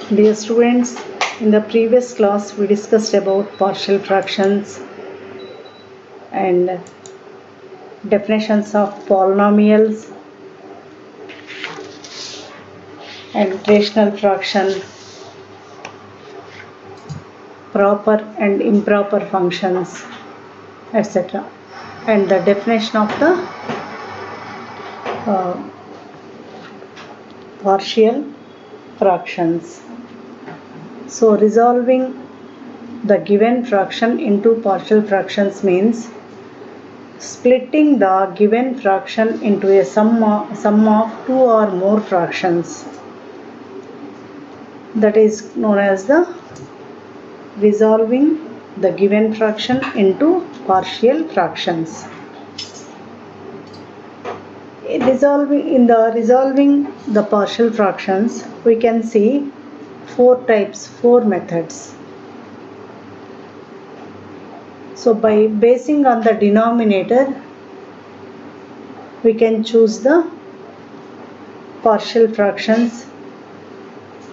Dear students, in the previous class we discussed about partial fractions and definitions of polynomials and rational fraction, proper and improper functions, etc. And the definition of the uh, partial fractions. So resolving the given fraction into partial fractions means splitting the given fraction into a sum of two or more fractions. That is known as the resolving the given fraction into partial fractions. Resolving the partial fractions, we can see four methods. So by basing on the denominator, we can choose the partial fractions.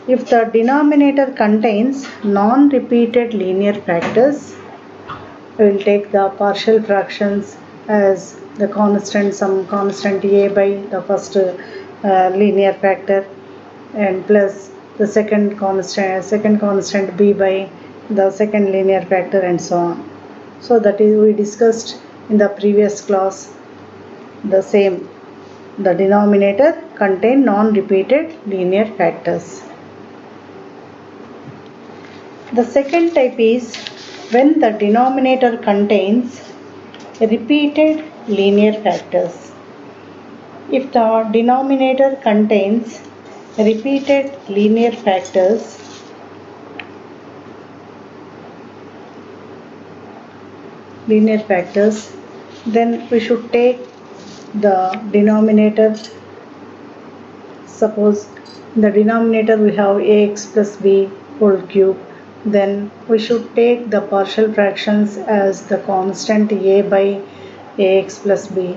If the denominator contains non-repeated linear factors, we will take the partial fractions as the constant, some constant a by the first linear factor, and plus the second constant b by the second linear factor, and so on. So that is, we discussed in the previous class the same. The denominator contain non-repeated linear factors. The second type is when the denominator contains repeated linear factors. If the denominator contains repeated linear factors, then we should take the denominator. Suppose in the denominator we have ax plus b whole cube, then we should take the partial fractions as the constant a by ax plus b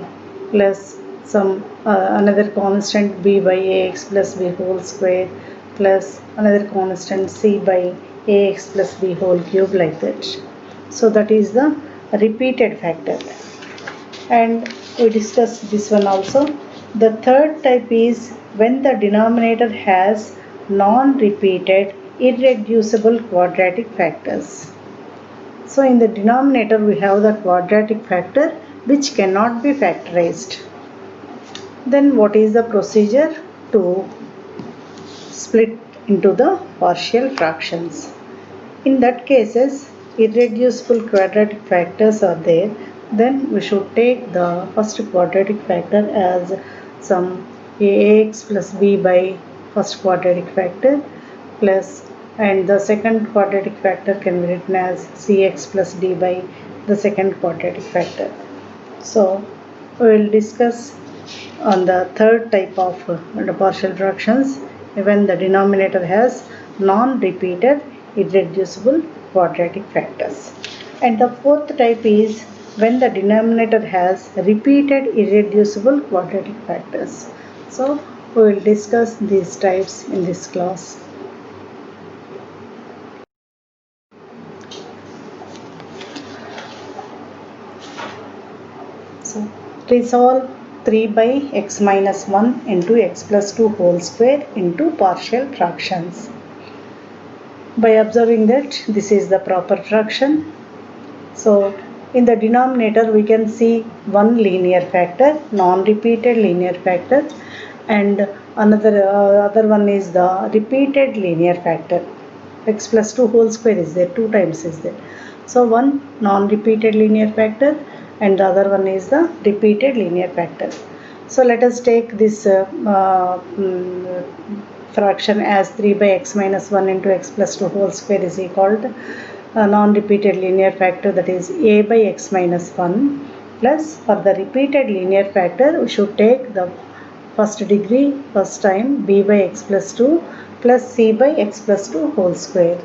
plus some another constant b by ax plus b whole square plus another constant c by ax plus b whole cube, like that. So that is the repeated factor, and we discussed this one also. The third type is when the denominator has non-repeated irreducible quadratic factors. So in the denominator we have the quadratic factor which cannot be factorized. Then what is the procedure to split into the partial fractions? In that cases, irreducible quadratic factors are there. Then we should take the first quadratic factor as some ax plus b by first quadratic factor plus, and the second quadratic factor can be written as cx plus d by the second quadratic factor. So we will discuss on the third type of the partial fractions when the denominator has non-repeated irreducible quadratic factors. And the fourth type is when the denominator has repeated irreducible quadratic factors. So we will discuss these types in this class. So resolve 3 by x minus 1 into x plus 2 whole square into partial fractions. By observing that this is the proper fraction. So in the denominator we can see one linear factor, non-repeated linear factor, and other one is the repeated linear factor. X plus 2 whole square is there, 2 times is there. So one non-repeated linear factor and the other one is the repeated linear factor. So let us take this fraction as 3 by x minus 1 into x plus 2 whole square is equal to a non-repeated linear factor, that is a by x minus 1, plus for the repeated linear factor we should take the first degree first time b by x plus 2 plus c by x plus 2 whole square.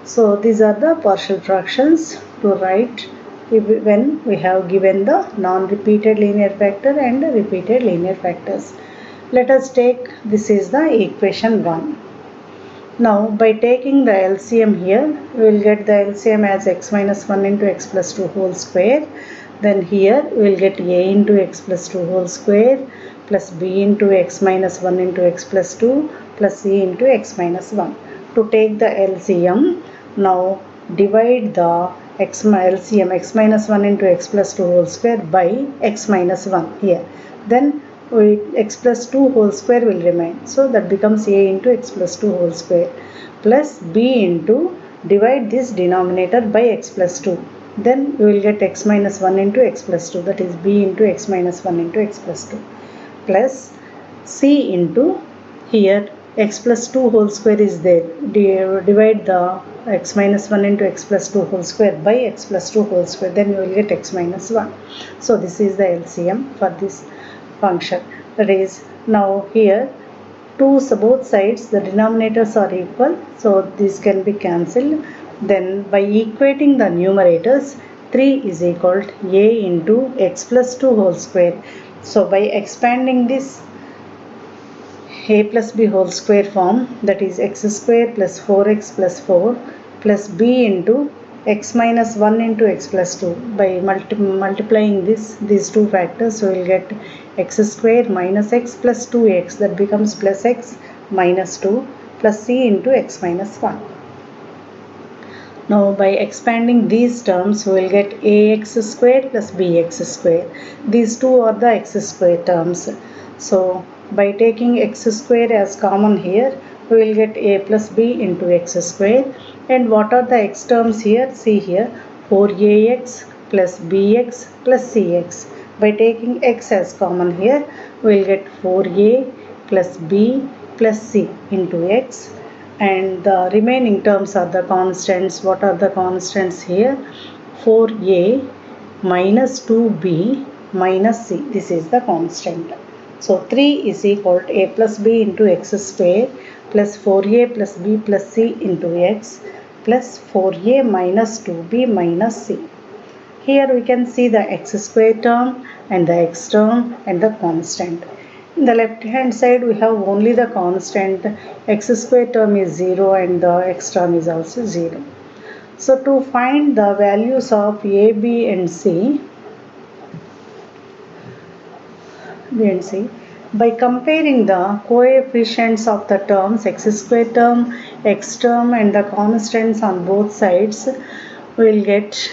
So these are the partial fractions to write when we have given the non-repeated linear factor and repeated linear factors. Let us take, this is the equation 1. Now by taking the LCM here, we will get the LCM as x minus 1 into x plus 2 whole square. Then here we will get a into x plus 2 whole square plus b into x minus 1 into x plus 2 plus c into x minus 1. To take the LCM, now divide the LCM x minus 1 into x plus 2 whole square by x minus 1 here. Then x plus 2 whole square will remain. So that becomes a into x plus 2 whole square plus b into, divide this denominator by x plus 2. Then we will get x minus 1 into x plus 2, that is b into x minus 1 into x plus 2 plus c into, here x plus 2 whole square is there. Divide the x minus 1 into x plus 2 whole square by x plus 2 whole square. Then you will get x minus 1. So this is the LCM for this function. That is, now here both sides the denominators are equal, so this can be cancelled. Then by equating the numerators, 3 is equal to a into x plus 2 whole square. So by expanding this a plus b whole square form, that is x square plus 4x plus 4 plus b into x minus 1 into x plus 2. By multiplying these two factors, we will get x square minus x plus 2x, that becomes plus x minus 2 plus c into x minus 1. Now by expanding these terms, we will get ax square plus bx square. These two are the x square terms. So by taking x square as common here, we will get a plus b into x square. And what are the x terms here? See here, 4ax plus bx plus cx. By taking x as common here, we will get 4a plus b plus c into x. And the remaining terms are the constants. What are the constants here? 4a minus 2b minus c. This is the constant. So 3 is equal to a plus b into x square plus 4a plus b plus c into x plus 4a minus 2b minus c. Here we can see the x square term and the x term and the constant. In the left hand side we have only the constant. X square term is 0 and the x term is also 0. So to find the values of a, b and c, by comparing the coefficients of the terms x square term, x term and the constants on both sides, we will get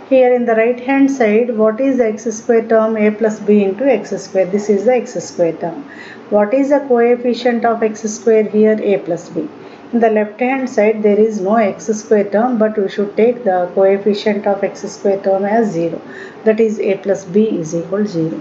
here in the right hand side, what is the x square term? A plus b into x square. This is the x square term. What is the coefficient of x square here? A plus b. In the left hand side, there is no x square term, but we should take the coefficient of x square term as 0. That is a plus b is equal to 0.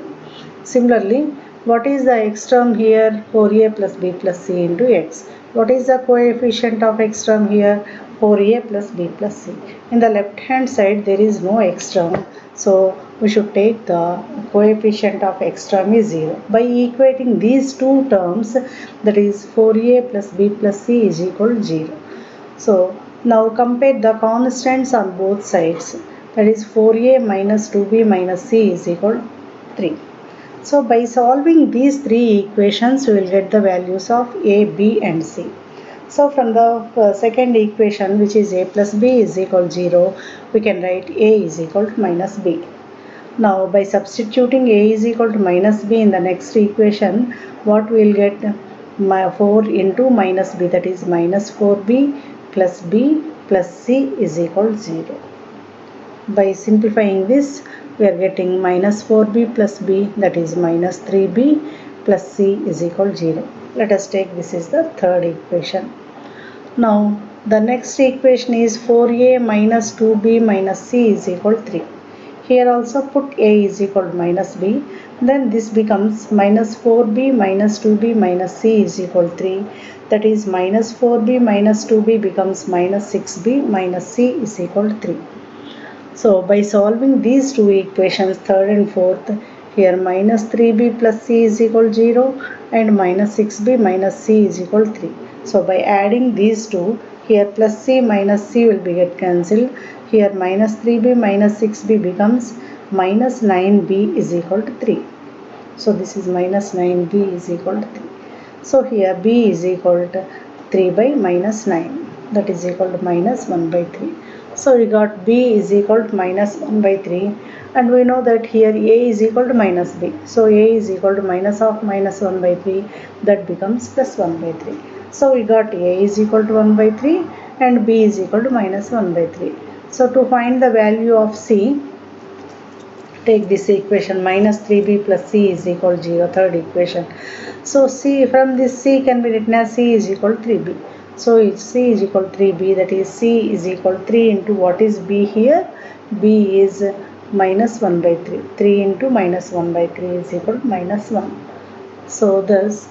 Similarly, what is the x term here? 4a plus b plus c into x. What is the coefficient of x term here? 4a plus b plus c. In the left hand side there is no x term, so we should take the coefficient of x term is 0. By equating these two terms, that is 4a plus b plus c is equal to 0. So now compare the constants on both sides, that is 4a minus 2b minus c is equal to 3. So by solving these three equations, we will get the values of a, b and c. So from the second equation, which is a plus b is equal to 0, we can write a is equal to minus b. Now by substituting a is equal to minus b in the next equation, what we will get? 4 into minus b, that is minus 4b plus b plus c is equal to 0. By simplifying this, we are getting minus 4b plus b, that is minus 3b plus c is equal to 0. Let us take, this is the third equation. Now the next equation is 4a minus 2b minus c is equal to 3. Here also put a is equal to minus b. Then this becomes minus 4b minus 2b minus c is equal to 3. That is minus 4b minus 2b becomes minus 6b minus c is equal to 3. So by solving these two equations, third and fourth, here minus 3b plus c is equal to 0 and minus 6b minus c is equal to 3. So by adding these two, here plus c minus c will be get cancelled. Here minus 3b minus 6b becomes minus 9b is equal to 3. So this is minus 9, b is equal to 3. So here b is equal to 3 by minus 9, that is equal to minus 1 by 3. So we got b is equal to minus 1 by 3, and we know that here a is equal to minus b. So a is equal to minus of minus 1 by 3, that becomes plus 1 by 3. So we got a is equal to 1 by 3 and b is equal to minus 1 by 3. So to find the value of c, take this equation minus 3b plus c is equal to 0, third equation. So c, from this c can be written as c is equal to 3b. So it's c is equal to 3b, that is c is equal to 3 into what is b here? B is minus 1 by 3. 3 into minus 1 by 3 is equal to minus 1. So thus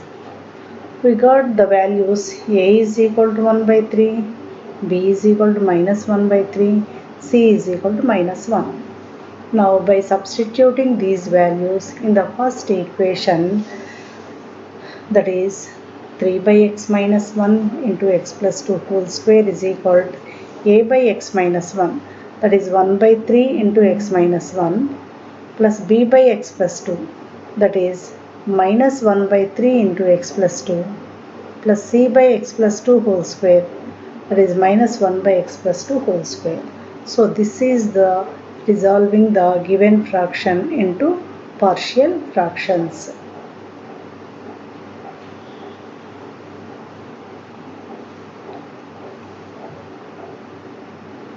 we got the values a is equal to 1 by 3, b is equal to minus 1 by 3, c is equal to minus 1. Now by substituting these values in the first equation, that is 3 by x minus 1 into x plus 2 whole square is equal to a by x minus 1, that is 1 by 3 into x minus 1 plus b by x plus 2, that is minus 1 by 3 into x plus 2 plus c by x plus 2 whole square, that is minus 1 by x plus 2 whole square. So this is the resolving the given fraction into partial fractions.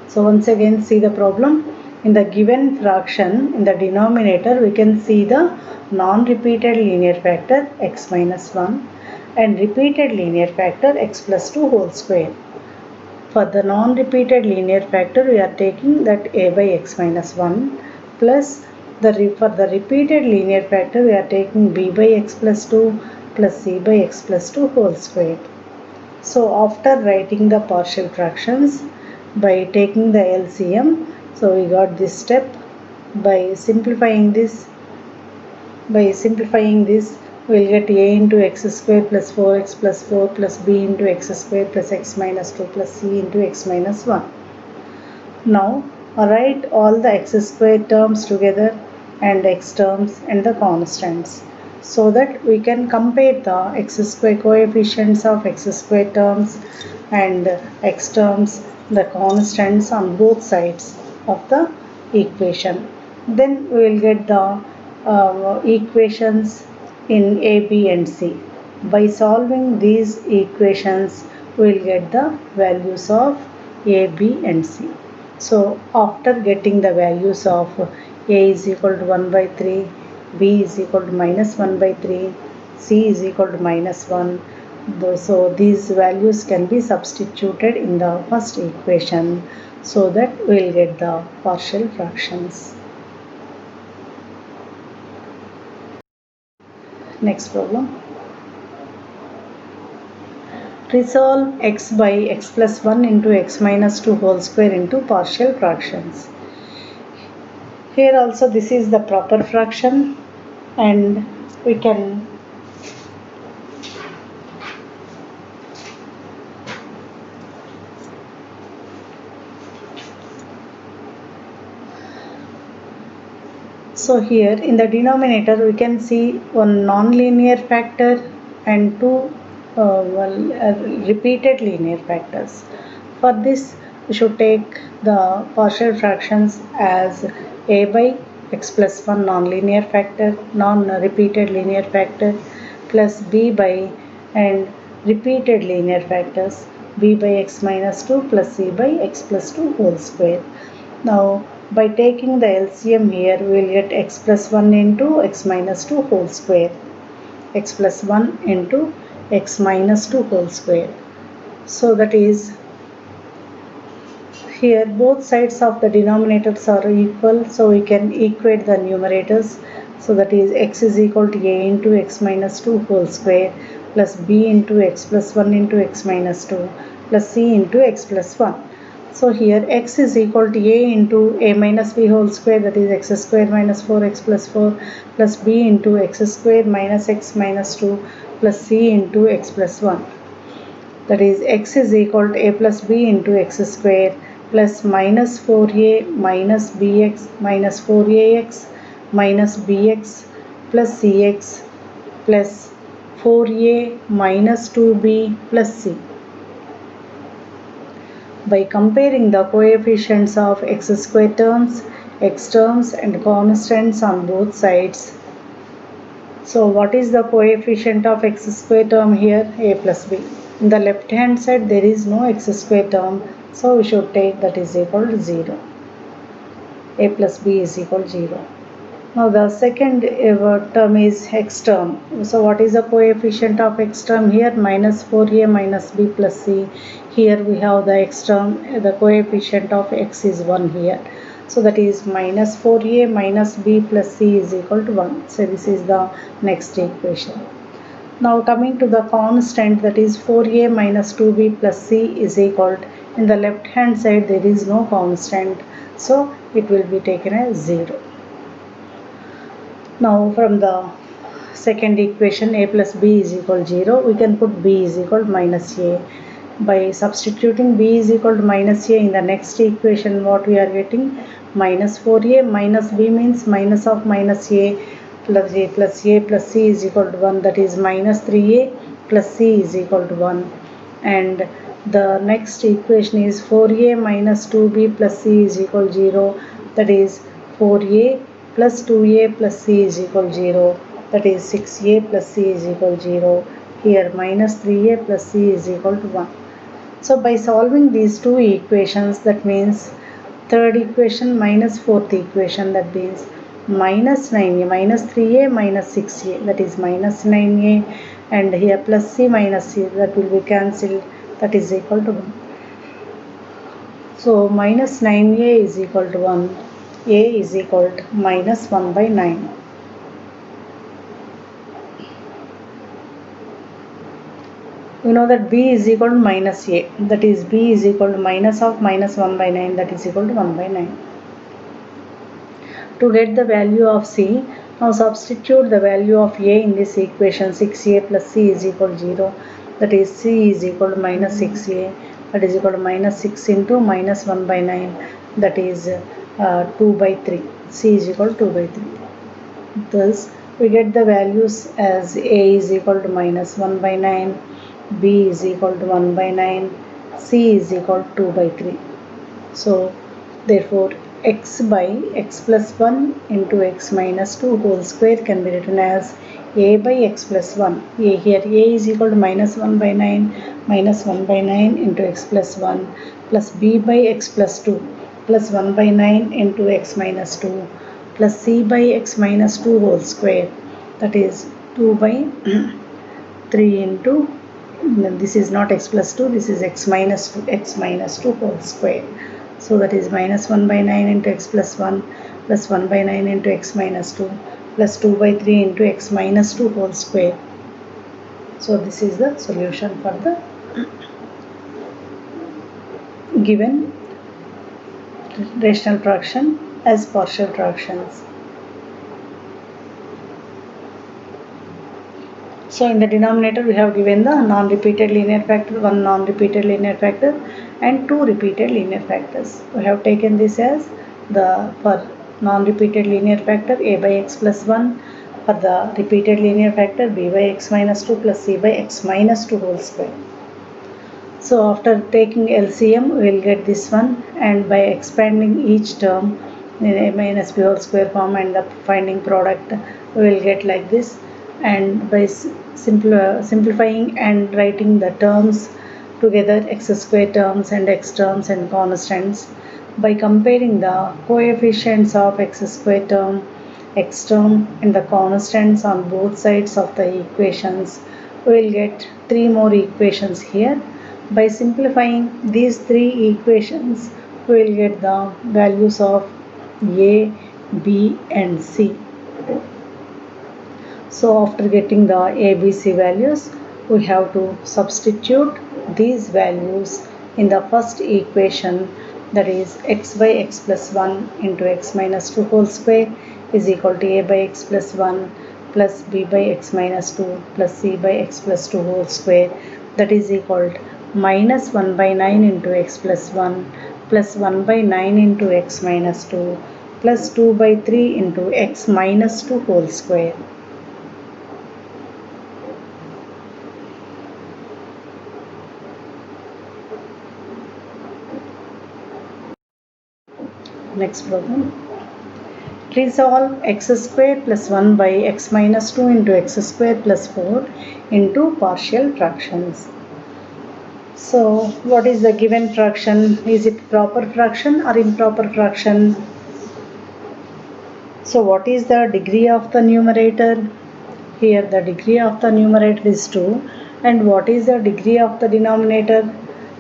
So once again see the problem. In the given fraction, in the denominator we can see the non-repeated linear factor x minus 1 and repeated linear factor x plus 2 whole square. For the non-repeated linear factor, we are taking that a by x minus 1 plus for the repeated linear factor, we are taking b by x plus 2 plus c by x plus 2 whole square. So after writing the partial fractions by taking the LCM, so we got this step. By simplifying this, we'll get a into x square plus 4x plus 4 plus b into x square plus x minus 2 plus c into x minus 1. Now write all the x square terms together and x terms and the constants, so that we can compare the x square coefficients of x square terms and x terms, the constants on both sides of the equation. Then we will get the equations in A, B and C. By solving these equations, we will get the values of A, B and C. So after getting the values of A is equal to 1 by 3, B is equal to minus 1 by 3, C is equal to minus 1. So these values can be substituted in the first equation, so that we will get the partial fractions. Next problem. Resolve x by x plus 1 into x minus 2 whole square into partial fractions. Here also this is the proper fraction, and we can so here in the denominator we can see one non-linear factor and two repeated linear factors. For this we should take the partial fractions as a by x plus 1 non-linear factor, non-repeated linear factor, plus b by and repeated linear factors, b by x minus 2 plus c by x plus 2 whole square. Now by taking the LCM here, we will get x plus 1 into x minus 2 whole square, x plus 1 into x minus 2 whole square. So that is, here both sides of the denominators are equal, so we can equate the numerators. So that is x is equal to a into x minus 2 whole square plus b into x plus 1 into x minus 2 plus c into x plus 1. So here x is equal to a into a minus b whole square, that is x square minus 4x plus 4 plus b into x square minus x minus 2 plus c into x plus 1. That is x is equal to a plus b into x square plus minus 4a minus bx minus 4ax minus bx plus cx plus 4a minus 2b plus c. By comparing the coefficients of x square terms, x terms and constants on both sides. So what is the coefficient of x square term here? A plus b. In the left hand side there is no x square term, so we should take that is equal to 0. A plus b is equal to 0. Now the second term is x term. So what is the coefficient of x term here? Minus 4a minus b plus c. Here we have the x term, the coefficient of x is 1 here. So that is minus 4a minus b plus c is equal to 1. So this is the next equation. Now coming to the constant, that is 4a minus 2b plus c is equal to, in the left hand side there is no constant, so it will be taken as 0. Now from the second equation, a plus b is equal to 0, we can put b is equal to minus a. By substituting b is equal to minus a in the next equation, what we are getting? Minus 4a minus b means minus of minus a plus a plus a plus c is equal to 1, that is minus 3a plus c is equal to 1. And the next equation is 4a minus 2b plus c is equal to 0, that is 4a plus 2a plus c is equal to 0, that is 6a plus c is equal to 0. Here minus 3a plus c is equal to 1. So by solving these two equations, that means third equation minus fourth equation, that means minus 9a minus 3a minus 6a, that is minus 9a, and here plus c minus c, that will be cancelled, that is equal to 1. So minus 9a is equal to 1, a is equal to minus 1 by 9. We know that b is equal to minus a, that is b is equal to minus of minus 1 by 9, that is equal to 1 by 9. To get the value of c, now substitute the value of a in this equation. 6a plus c is equal to 0, that is c is equal to minus 6a, that is equal to minus 6 into minus 1 by 9, that is 2 by 3. c is equal to 2 by 3. Thus we get the values as a is equal to minus 1 by 9, b is equal to 1 by 9, c is equal to 2 by 3. So therefore x by x plus 1 into x minus 2 whole square can be written as a by x plus 1. Here a is equal to minus 1 by 9 minus 1 by 9 into x plus 1 plus b by x plus 2 plus 1 by 9 into x minus 2 plus c by x minus 2 whole square, that is 2 by 3 into, this is not x plus 2, this is x minus 2 whole square. So that is minus 1 by 9 into x plus 1 plus 1 by 9 into x minus 2 plus 2 by 3 into x minus 2 whole square. So this is the solution for the given rational fraction as partial fractions. So in the denominator we have given the non-repeated linear factor, one non-repeated linear factor and two repeated linear factors. We have taken this as the, for non-repeated linear factor a by x plus 1, for the repeated linear factor b by x minus 2 plus c by x minus 2 whole square. So after taking LCM we will get this one, and by expanding each term in a minus b whole square form and the finding product we will get like this. And by simplifying and writing the terms together, x square terms and x terms and constants, by comparing the coefficients of x square term, x term and the constants on both sides of the equations, we will get three more equations here. By simplifying these three equations, we will get the values of a, b and c. So after getting the ABC values, we have to substitute these values in the first equation, that is x by x plus 1 into x minus 2 whole square is equal to a by x plus 1 plus b by x minus 2 plus c by x plus 2 whole square, that is equal to minus 1 by 9 into x plus 1 plus 1 by 9 into x minus 2 plus 2 by 3 into x minus 2 whole square. next problem. Resolve x square plus 1 by x minus 2 into x square plus 4 into partial fractions. So what is the given fraction? Is it proper fraction or improper fraction? So what is the degree of the numerator? Here the degree of the numerator is 2, and what is the degree of the denominator?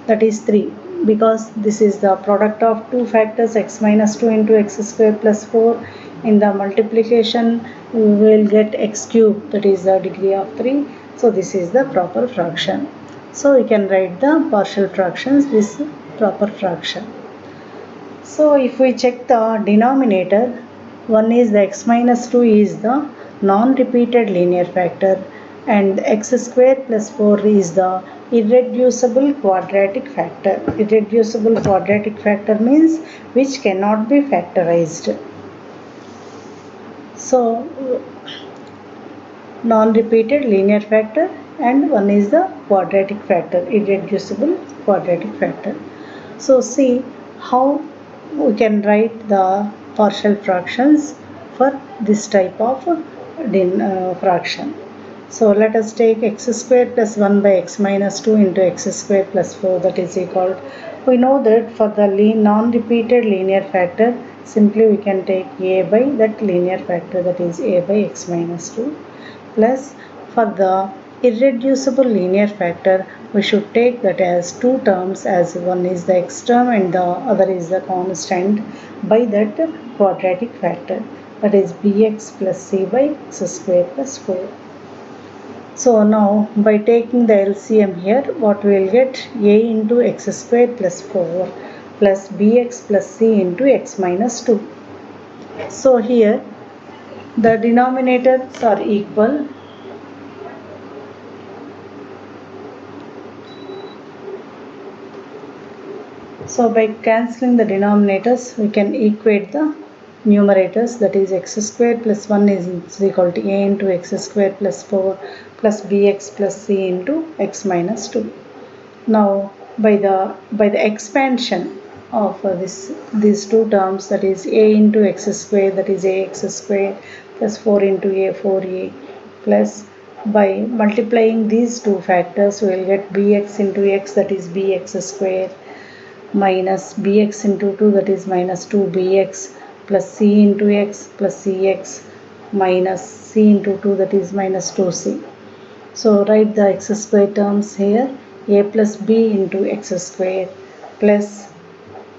That is 3, because this is the product of two factors x minus 2 into x square plus 4. In the multiplication we will get x cube, that is the degree of 3. So this is the proper fraction. So we can write the partial fractions, this proper fraction. So if we check the denominator, one is the x minus 2 is the non-repeated linear factor, and x square plus 4 is the irreducible quadratic factor. Irreducible quadratic factor means which cannot be factorized. So non-repeated linear factor, and one is the quadratic factor, irreducible quadratic factor. So see how we can write the partial fractions for this type of fraction. So let us take x square plus 1 by x minus 2 into x square plus 4, that is equal. We know that for the non-repeated linear factor, simply we can take a by that linear factor, that is a by x minus 2, plus for the irreducible linear factor we should take that as two terms, as one is the x term and the other is the constant, by that quadratic factor, that is bx plus c by x square plus 4. So now by taking the LCM here, what we will get? A into x square plus 4 plus bx plus c into x minus 2. So here the denominators are equal. So by cancelling the denominators, we can equate the numerators, that is x square plus 1 is equal to a into x square plus 4 plus bx plus c into x minus 2. Now by the expansion of these two terms, that is a into x square, that is ax square plus 4 into a 4a, plus by multiplying these two factors we will get bx into x, that is bx square, minus bx into 2, that is minus 2bx, plus c into x plus cx, minus c into 2, that is minus 2c. So write the x square terms here, a plus b into x square plus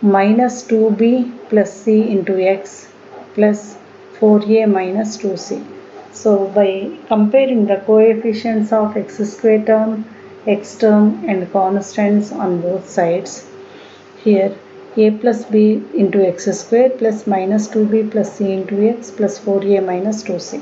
minus 2b plus c into x plus 4a minus 2c. So by comparing the coefficients of x square term, x term and constants on both sides, here a plus b into x square plus minus 2b plus c into x plus 4a minus 2c.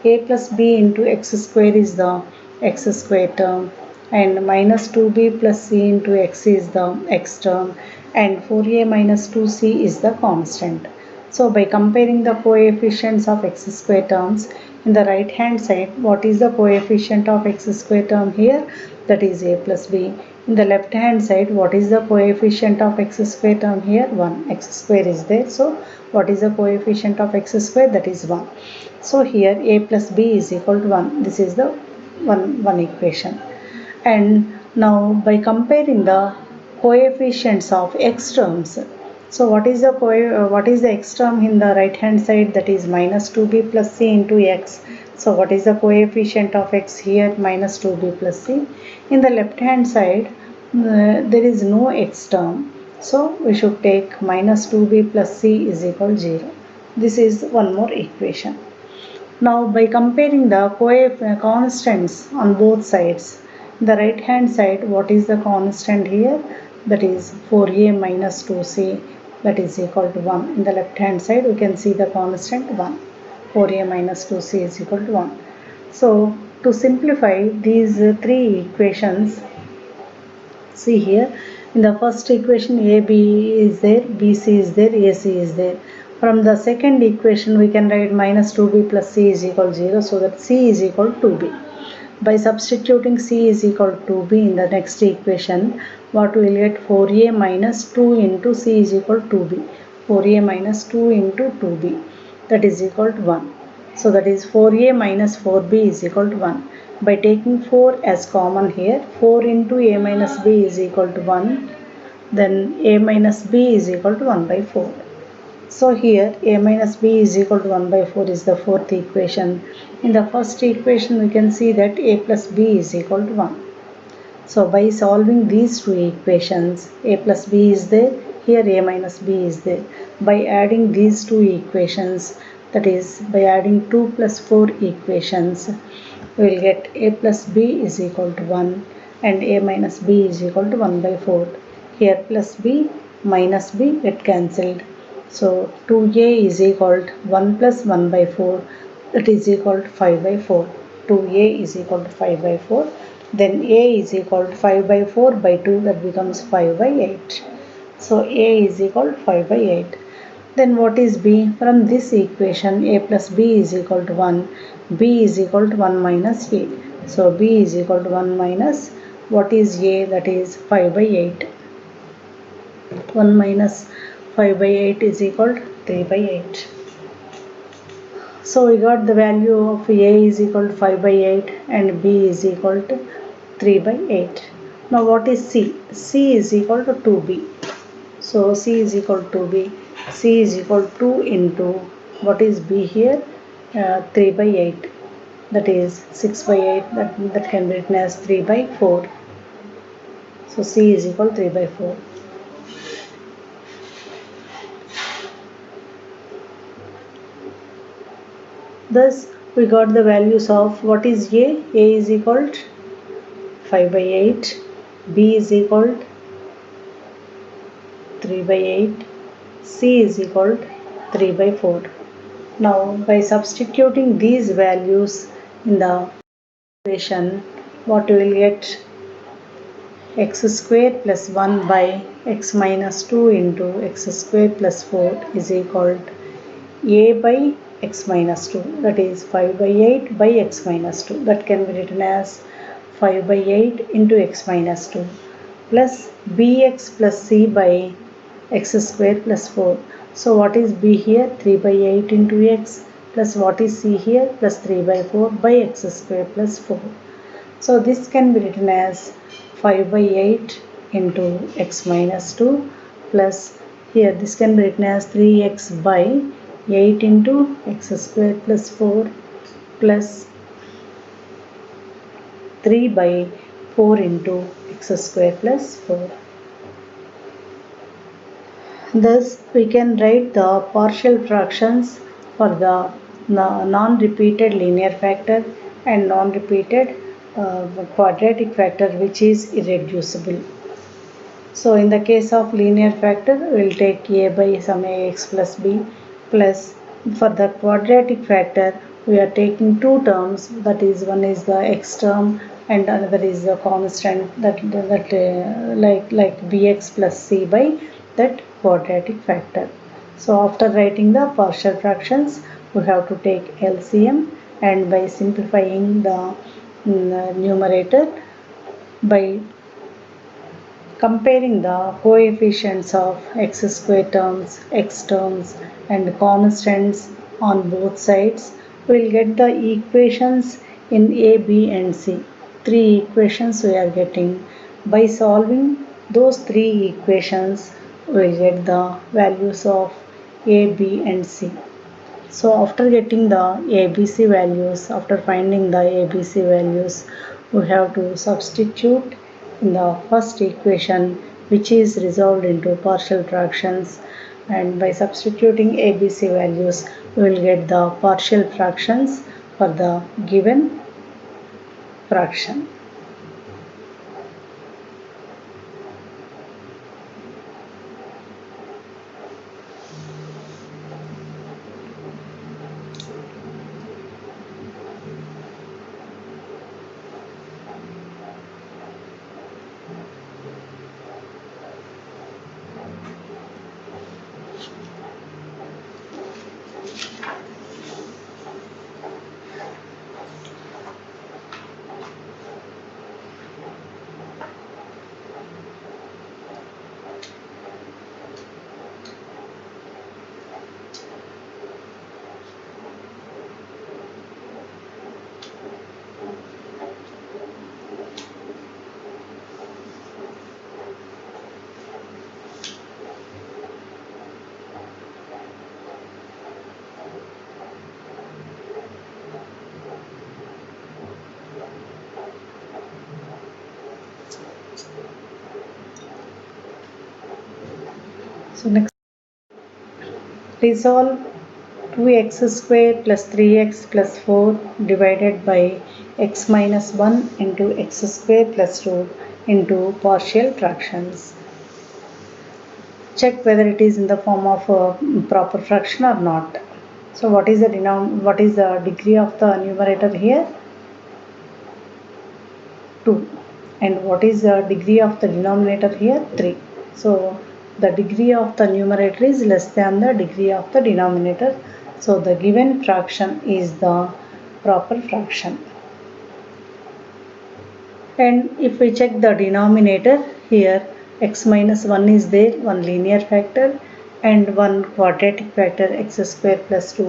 A plus b into x square is the x square term, and minus 2b plus c into x is the x term, and 4a minus 2c is the constant. So by comparing the coefficients of x square terms, in the right hand side, what is the coefficient of x square term here? That is a plus b. In the left hand side, what is the coefficient of x square term here? 1. X square is there. So what is the coefficient of x square? That is 1. So here a plus b is equal to 1. This is the one equation. And now by comparing the coefficients of x terms, so what is the x term in the right hand side? That is minus 2b plus c into x. So what is the coefficient of x here? Minus 2b plus c. In the left hand side, there is no x term. So we should take minus 2b plus c is equal to 0. This is one more equation. Now by comparing the constants on both sides, the right hand side, what is the constant here? That is 4a minus 2c, that is equal to 1. In the left hand side we can see the constant 1. 4a minus 2c is equal to 1. So to simplify these three equations, see here, in the first equation AB is there, BC is there, AC is there. From the second equation we can write minus 2b plus c is equal to 0, so that c is equal to 2b. By substituting c is equal to 2b in the next equation, what we will get? 4a minus 2 into c is equal to 2b. 4a minus 2 into 2b, that is equal to 1. So that is 4a minus 4b is equal to 1. By taking 4 as common here, 4 into a minus b is equal to 1. Then a minus b is equal to 1 by 4. So here a minus b is equal to 1 by 4 is the fourth equation. In the first equation we can see that a plus b is equal to 1. So by solving these two equations, a plus b is there, here a minus b is there. By adding these two equations, that is by adding 2 plus 4 equations, we will get a plus b is equal to 1 and a minus b is equal to 1 by 4. Here plus b minus b get cancelled. So 2a is equal to 1 plus 1 by 4, that is equal to 5 by 4. 2a is equal to 5 by 4. Then a is equal to 5 by 4 by 2, that becomes 5 by 8. So a is equal to 5 by 8. Then what is b? From this equation a plus b is equal to 1. B is equal to 1 minus a. So b is equal to 1 minus what is a, that is 5 by 8. 1 minus 5 by 8 is equal to 3 by 8. So we got the value of a is equal to 5 by 8 and b is equal to 3 by 8. Now what is c? C is equal to 2b. So c is equal to 2b. C is equal to 2 into what is b here? 3 by 8. That is 6 by 8. That can be written as 3 by 4. So c is equal to 3 by 4. Thus we got the values of what is a? A is equal to 5 by 8. B is equal to 3 by 8. C is equal to 3 by 4. Now by substituting these values in the equation, what we will get? X square plus 1 by x minus 2 into x square plus 4 is equal to a by x minus 2, that is 5 by 8 by x minus 2, that can be written as 5 by 8 into x minus 2 plus bx plus c by x square plus 4. So what is b here? 3 by 8 into x plus what is c here? Plus 3 by 4 by x square plus 4. So this can be written as 5 by 8 into x minus 2 plus here this can be written as 3x by 8 into x square plus 4 plus 3 by 4 into x square plus 4. Thus we can write the partial fractions for the non-repeated linear factor and non-repeated quadratic factor which is irreducible. So in the case of linear factor, we will take a by some ax plus b plus for the quadratic factor we are taking two terms, that is one is the x term and another is the constant that like bx plus c by that quadratic factor. So after writing the partial fractions we have to take LCM, and by simplifying the numerator by comparing the coefficients of x square terms, x terms and constants on both sides, we will get the equations in A, B and C. Three equations we are getting. By solving those three equations, we will get the values of A, B and C. So after getting the ABC values, after finding the ABC values, we have to substitute in the first equation which is resolved into partial fractions, and by substituting ABC values we will get the partial fractions for the given fraction. So next, resolve 2x square plus 3x plus 4 divided by x minus 1 into x square plus 2 into partial fractions. Check whether it is in the form of a proper fraction or not. So what is the degree of the numerator here? 2. And what is the degree of the denominator here? 3. So the degree of the numerator is less than the degree of the denominator. So the given fraction is the proper fraction. And if we check the denominator here, x minus 1 is there, one linear factor and one quadratic factor x square plus 2,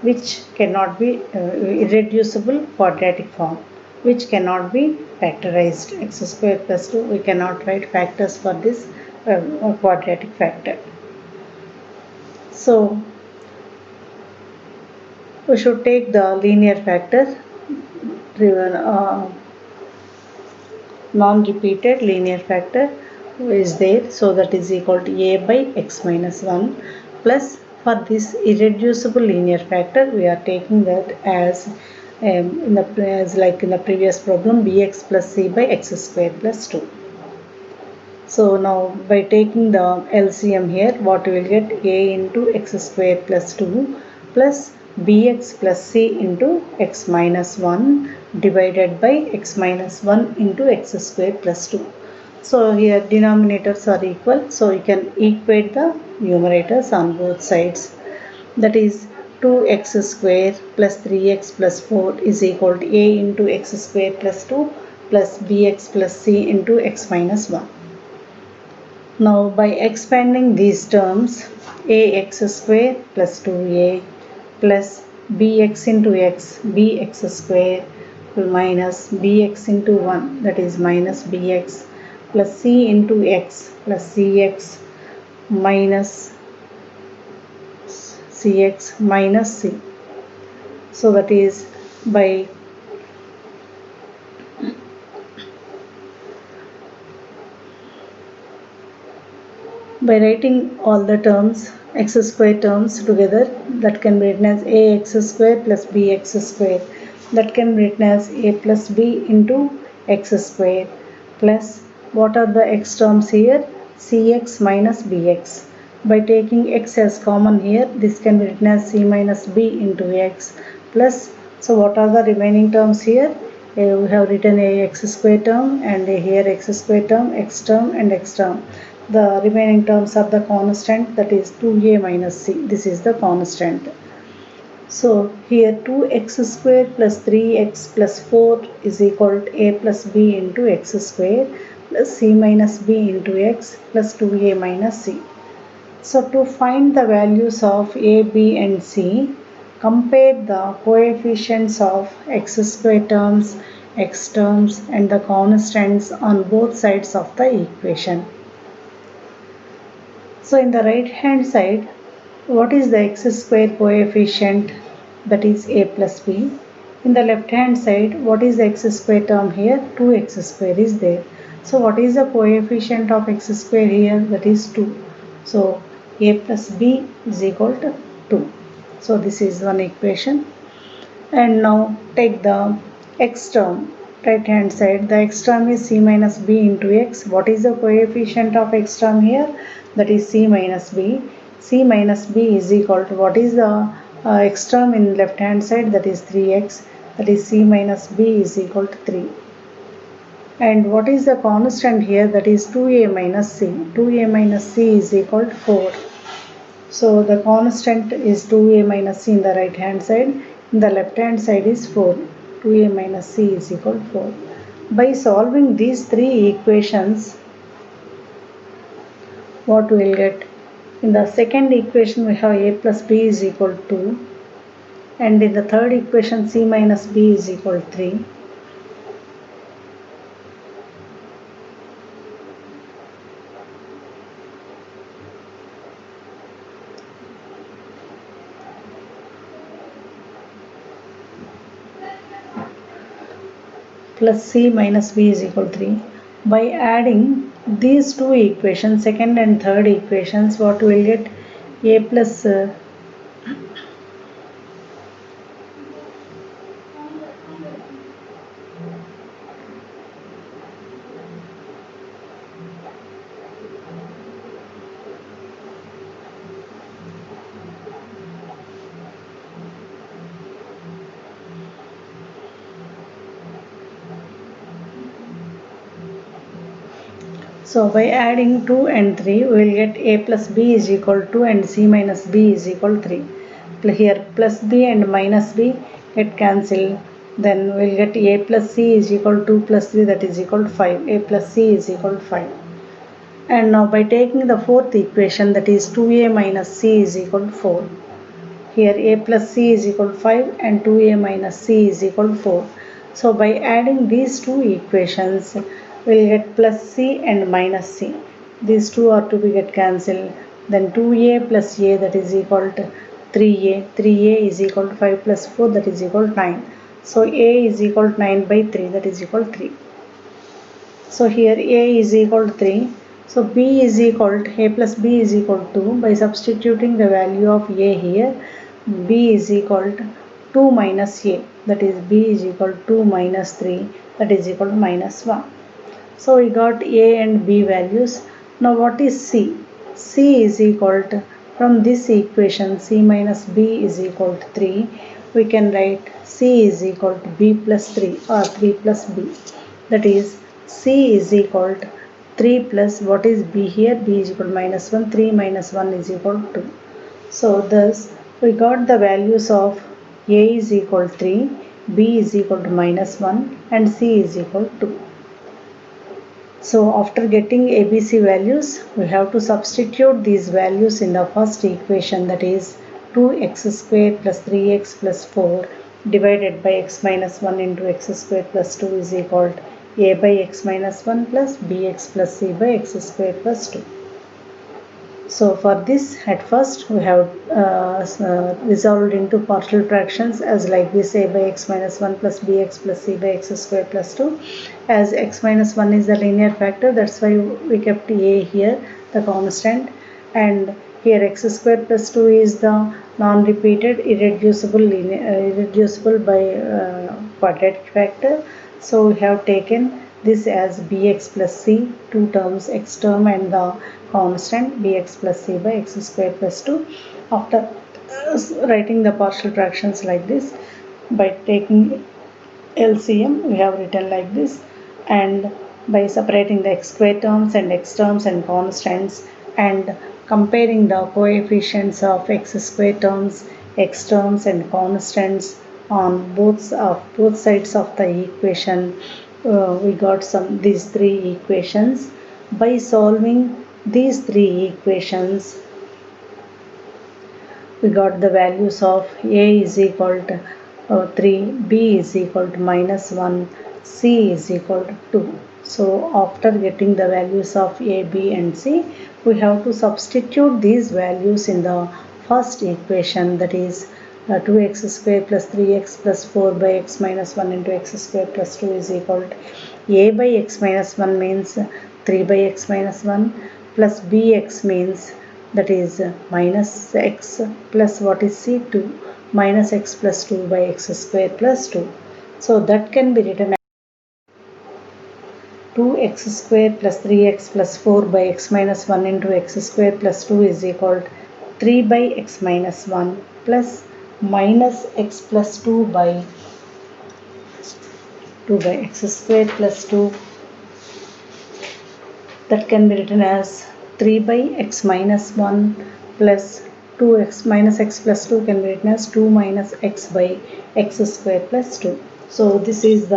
which cannot be irreducible quadratic form, which cannot be factorized. X square plus 2, we cannot write factors for this quadratic factor. So we should take the linear factor, non-repeated linear factor is there, so that is equal to a by x minus 1 plus, for this irreducible linear factor we are taking that as like in the previous problem, bx plus c by x square plus 2. So now by taking the LCM here, what we will get, a into x square plus 2 plus bx plus c into x minus 1 divided by x minus 1 into x square plus 2. So here denominators are equal, so you can equate the numerators on both sides. That is 2x square plus 3x plus 4 is equal to a into x square plus 2 plus bx plus c into x minus 1. Now by expanding these terms, ax square plus 2a plus bx into x, bx square minus bx into 1, that is minus bx, plus c into x plus cx minus cx minus c. So that is by writing all the terms, x square terms together, that can be written as ax square plus bx square, that can be written as a plus b into x square, plus what are the x terms here, cx minus bx. By taking x as common here, this can be written as c minus b into x plus, so what are the remaining terms here? We have written a x square term and here x square term, x term and x term. The remaining terms are the constant, that is 2a minus c. This is the constant. So here 2x square plus 3x plus 4 is equal to a plus b into x square plus c minus b into x plus 2a minus c. So to find the values of a, b and c, compare the coefficients of x square terms, x terms and the constants on both sides of the equation. So in the right hand side, what is the x square coefficient, that is a plus b. In the left hand side, what is the x square term here, 2x square is there. So what is the coefficient of x square here, that is 2. So a plus b is equal to 2. So this is one equation. And now take the x term, right hand side, the x term is c minus b into x. What is the coefficient of x term here, that is c minus b. C minus b is equal to, what is the x term in left hand side, that is 3x, that is c minus b is equal to 3. And what is the constant here, that is 2a minus c. 2a minus c is equal to 4. So the constant is 2a minus c in the right hand side, in the left hand side is 4. 2a minus c is equal to 4. By solving these three equations, what we will get? In the second equation we have a plus b is equal to 2, and in the third equation c minus b is equal to 3. Plus c minus b is equal to 3. By adding these two equations, second and third equations, what we will get? A plus so by adding 2 and 3, we will get a plus b is equal to and c minus b is equal to 3. Here plus b and minus b get cancelled. Then we will get a plus c is equal to 2 plus 3, that is equal to 5. A plus c is equal to 5. And now by taking the fourth equation, that is 2a minus c is equal to 4. Here a plus c is equal to 5 and 2a minus c is equal to 4. So by adding these two equations, we will get plus c and minus c. These two are to be get cancelled. Then 2a plus a, that is equal to 3a. 3a is equal to 5 plus 4, that is equal to 9. So a is equal to 9 by 3, that is equal to 3. So here a is equal to 3. So b is equal to a plus b is equal to 2. By substituting the value of a here, b is equal to 2 minus a, that is b is equal to 2 minus 3, that is equal to minus 1. So we got a and b values. Now what is c? C is equal to, from this equation c minus b is equal to 3, we can write c is equal to b plus 3 or 3 plus b. That is c is equal to 3 plus, what is b here? B is equal to minus 1, 3 minus 1 is equal to 2. So thus we got the values of a is equal to 3, b is equal to minus 1 and c is equal to 2. So after getting ABC values, we have to substitute these values in the first equation, that is 2x squared plus 3x plus 4 divided by x minus 1 into x squared plus 2 is equal to a by x minus 1 plus bx plus c by x squared plus 2. So for this, at first we have resolved into partial fractions as like this: a by x minus 1 plus bx plus c by x squared plus 2. As x minus 1 is the linear factor, that's why we kept a here, the constant, and here x squared plus 2 is the non-repeated irreducible by quadratic factor. So we have taken this as bx plus c, two terms, x term and the constant bx plus c by x squared plus 2. After writing the partial fractions like this, by taking LCM, we have written like this, and by separating the x square terms and x terms and constants and comparing the coefficients of x square terms, x terms and constants on both sides of the equation, we got these three equations. By solving these three equations, we got the values of a is equal to 3, b is equal to minus 1, c is equal to 2. So after getting the values of a, b and c, we have to substitute these values in the first equation, that is 2x squared plus 3x plus 4 by x minus 1 into x squared plus 2 is equal to a by x minus 1 means 3 by x minus 1 plus bx means, that is minus x plus what is c, 2 minus x plus 2 by x squared plus 2. So that can be written as 2x squared plus 3x plus 4 by x minus 1 into x squared plus 2 is equal to 3 by x minus 1 plus minus x plus 2 by x squared plus 2. That can be written as 3 by x minus 1 plus 2x minus x plus 2 can be written as 2 minus x by x squared plus 2. So this is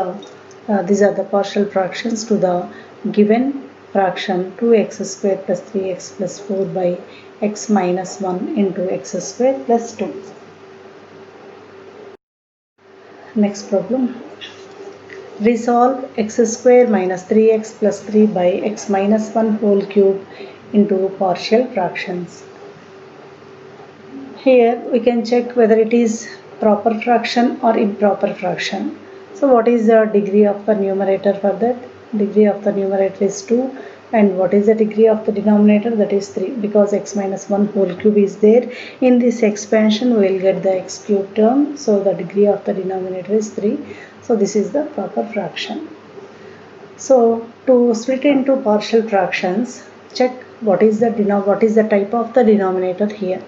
these are the partial fractions to the given fraction 2x squared plus 3x plus 4 by x minus 1 into x squared plus 2. Next problem. Resolve x square minus 3x plus 3 by x minus 1 whole cube into partial fractions. Here we can check whether it is proper fraction or improper fraction. So what is the degree of the numerator for that? degree of the numerator is 2, and what is the degree of the denominator? That is 3, because x minus 1 whole cube is there. In this expansion we will get the x cube term, so the degree of the denominator is 3. So this is the proper fraction. So to split into partial fractions, check what is the type of the denominator here.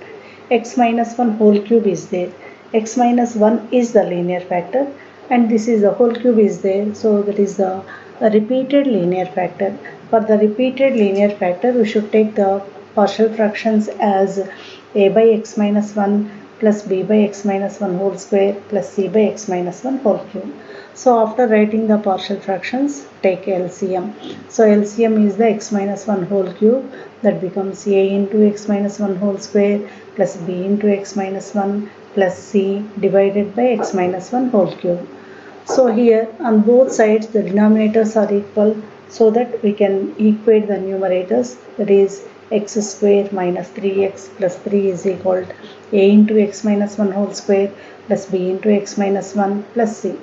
X minus 1 whole cube is there. X minus 1 is the linear factor, and this is the whole cube is there, so that is the repeated linear factor. For the repeated linear factor, we should take the partial fractions as a by x minus 1 plus b by x minus 1 whole square plus c by x minus 1 whole cube. So after writing the partial fractions, take LCM. So LCM is the x minus 1 whole cube, that becomes a into x minus 1 whole square plus b into x minus 1 plus c divided by x minus 1 whole cube. So here on both sides the denominators are equal, so that we can equate the numerators, that is x square minus 3x plus 3 is equal to a into x minus 1 whole square plus b into x minus 1 plus c.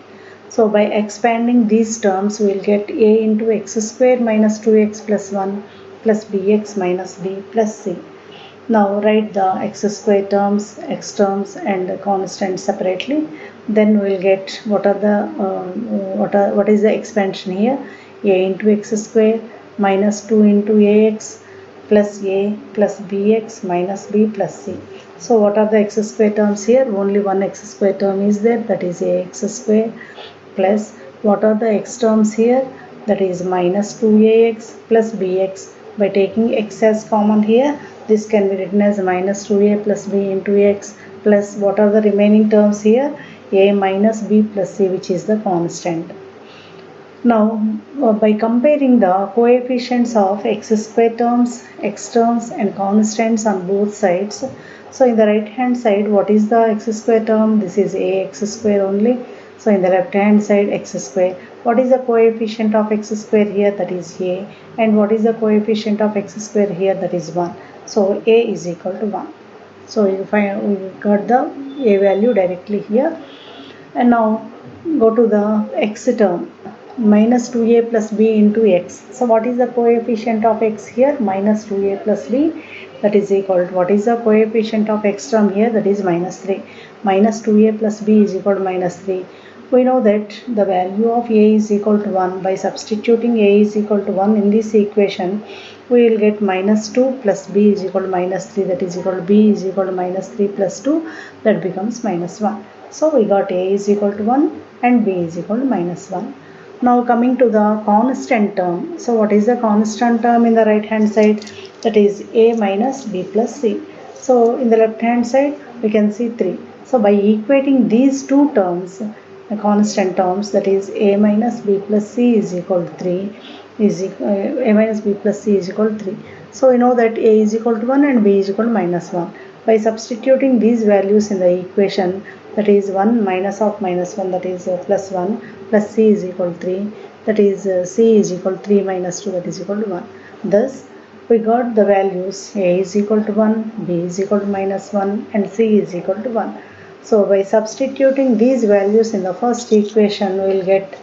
So by expanding these terms, we will get a into x square minus 2x plus 1 plus bx minus b plus c. Now write the x square terms, x terms and constant separately. Then we will get what is the expansion here? A into x square minus 2 into ax plus a plus bx minus b plus c. So what are the x square terms here? Only one x square term is there, that is ax square, plus what are the x terms here? That is minus 2ax plus bx. By taking x as common here, this can be written as minus 2a plus b into x, plus what are the remaining terms here? A minus b plus c, which is the constant. Now by comparing the coefficients of x square terms, x terms and constants on both sides, so in the right hand side, what is the x square term? This is ax square only. So in the left hand side, x square. What is the coefficient of x square here? That is a. And what is the coefficient of x square here? That is 1. So a is equal to 1. So we got the a value directly here. And now go to the x term, minus 2a plus b into x. So what is the coefficient of x here? Minus 2a plus b, that is equal to, what is the coefficient of x term here? That is minus 3. Minus 2a plus b is equal to minus 3. We know that the value of a is equal to 1. By substituting a is equal to 1 in this equation, we will get minus 2 plus b is equal to minus 3, that is equal to b is equal to minus 3 plus 2, that becomes minus 1. So we got a is equal to 1 and b is equal to minus 1. Now coming to the constant term. So what is the constant term in the right hand side? That is a minus b plus c. So in the left hand side we can see 3. So by equating these two terms, the constant terms, that is a minus b plus c is equal to 3, a minus b plus c is equal to 3. So we know that a is equal to 1 and b is equal to minus 1. By substituting these values in the equation, that is 1 minus of minus 1, that is plus 1, plus c is equal to 3, that is c is equal to 3 minus 2, that is equal to 1. Thus we got the values a is equal to 1, b is equal to minus 1 and c is equal to 1. So by substituting these values in the first equation, we will get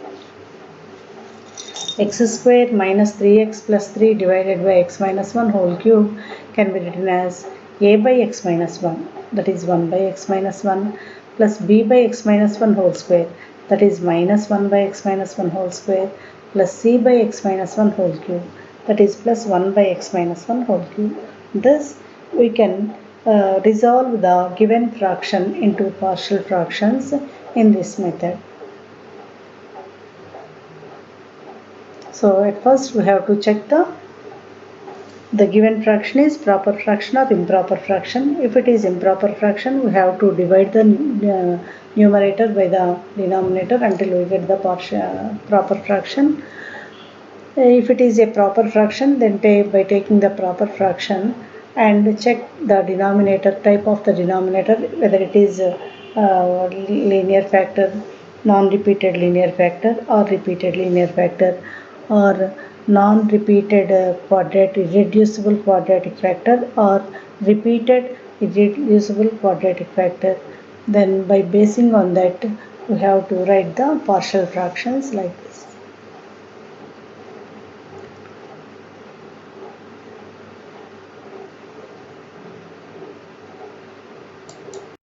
x square minus 3x plus 3 divided by x minus 1 whole cube can be written as a by x minus 1, that is 1 by x minus 1, plus b by x minus 1 whole square, that is minus 1 by x minus 1 whole square, plus c by x minus 1 whole cube, that is plus 1 by x minus 1 whole cube. Thus we can resolve the given fraction into partial fractions in this method. So at first we have to check the given fraction is proper fraction or improper fraction. If it is improper fraction, we have to divide the numerator by the denominator until we get the proper fraction. If it is a proper fraction, then by taking the proper fraction and check the denominator, type of the denominator, whether it is linear factor, non-repeated linear factor or repeated linear factor, or non-repeated quadratic irreducible quadratic factor or repeated irreducible quadratic factor. Then by basing on that, we have to write the partial fractions like this.